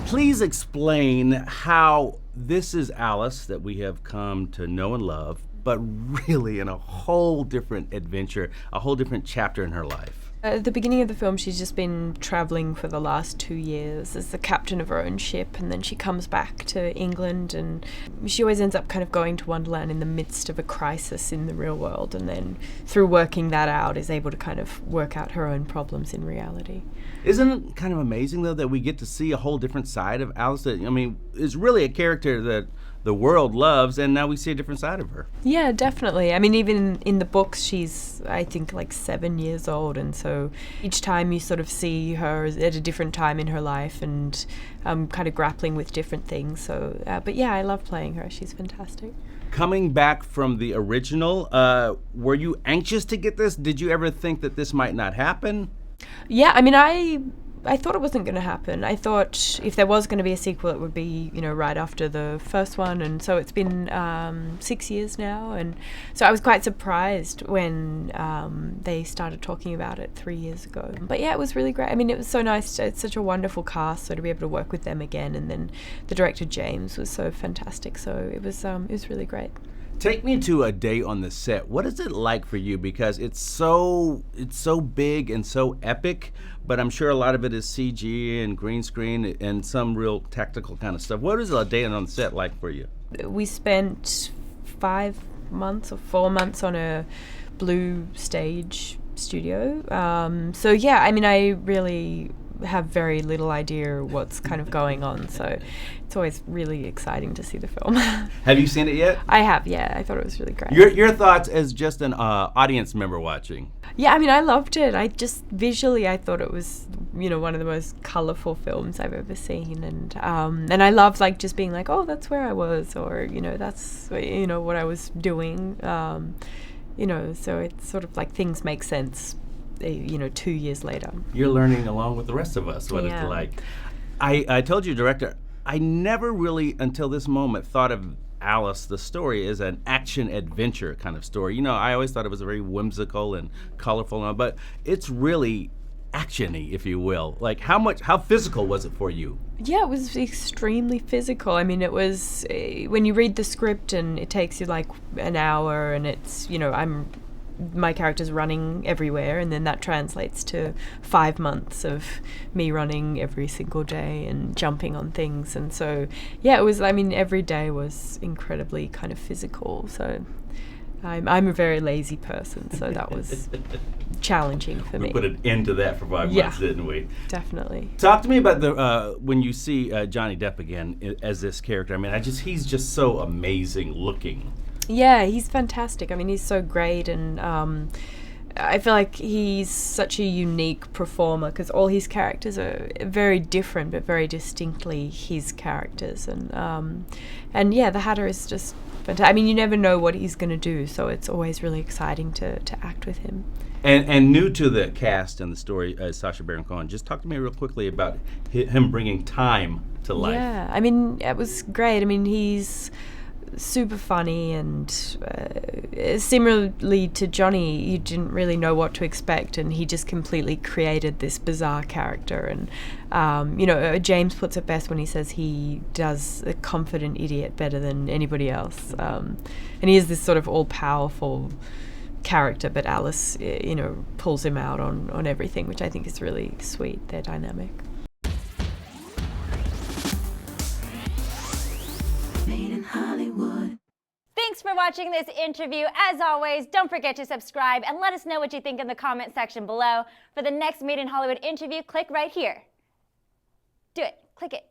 Please explain how this is Alice that we have come to know and love, but really in a whole different adventure, a whole different chapter in her life. At the beginning of the film, she's just been travelling for the last 2 years as the captain of her own ship, and then she comes back to England, and she always ends up kind of going to Wonderland in the midst of a crisis in the real world, and then through working that out is able to kind of work out her own problems in reality. Isn't it kind of amazing, though, that we get to see a whole different side of Alice that, I mean, is really a character that the world loves, and now we see a different side of her. Yeah, definitely. I mean, even in the books, she's, I think, like 7 years old, and so each time you sort of see her at a different time in her life and kind of grappling with different things. So, but yeah, I love playing her. She's fantastic. Coming back from the original, were you anxious to get this? Did you ever think that this might not happen? Yeah, I mean, I thought it wasn't going to happen. I thought if there was going to be a sequel, it would be, you know, right after the first one. And so it's been 6 years now. And so I was quite surprised when they started talking about it 3 years ago. But yeah, it was really great. I mean, it was so nice. It's such a wonderful cast, so to be able to work with them again. And then the director, James, was so fantastic. So it was really great. Take me to a day on the set. What is it like for you? Because it's so big and so epic, but I'm sure a lot of it is CG and green screen and some real tactical kind of stuff. What is a day on the set like for you? We spent 5 months or 4 months on a blue stage studio. So yeah, I mean, I really have very little idea what's kind of going on, so it's always really exciting to see the film. Have you seen it yet? I have, yeah. I thought it was really great. Your thoughts as just an audience member watching? Yeah, I mean, I loved it. I just visually, I thought it was, you know, one of the most colourful films I've ever seen, and I loved like just being like, oh, that's where I was, or you know, that's, you know, what I was doing, you know. So it's sort of like things make sense, you know, 2 years later. You're learning along with the rest of us what it's like. I told you, director, I never really until this moment thought of Alice, the story, as an action adventure kind of story. You know, I always thought it was very whimsical and colorful, but it's really action-y, if you will. Like how physical was it for you? Yeah, it was extremely physical. I mean, it was, when you read the script and it takes you like an hour, and it's, you know, my character's running everywhere, and then that translates to 5 months of me running every single day and jumping on things. And so yeah, it was, I mean, every day was incredibly kind of physical. So I'm a very lazy person, so that was challenging for me. We put an end to that for 5 months, didn't we? Definitely. Talk to me about the when you see Johnny Depp again as this character. I mean, he's just so amazing looking. Yeah, he's fantastic. I mean, he's so great, and I feel like he's such a unique performer because all his characters are very different, but very distinctly his characters. And yeah, the Hatter is just fantastic. I mean, you never know what he's going to do, so it's always really exciting to act with him. And new to the cast and the story, Sacha Baron Cohen. Just talk to me real quickly about him bringing time to life. Yeah, I mean, it was great. I mean, he's super funny, and similarly to Johnny, you didn't really know what to expect, and he just completely created this bizarre character. And you know, James puts it best when he says he does a confident idiot better than anybody else, and he is this sort of all-powerful character, but Alice, you know, pulls him out on everything, which I think is really sweet, their dynamic. Thanks for watching this interview. As always, don't forget to subscribe and let us know what you think in the comment section below. For the next Made in Hollywood interview, click right here. Do it. Click it.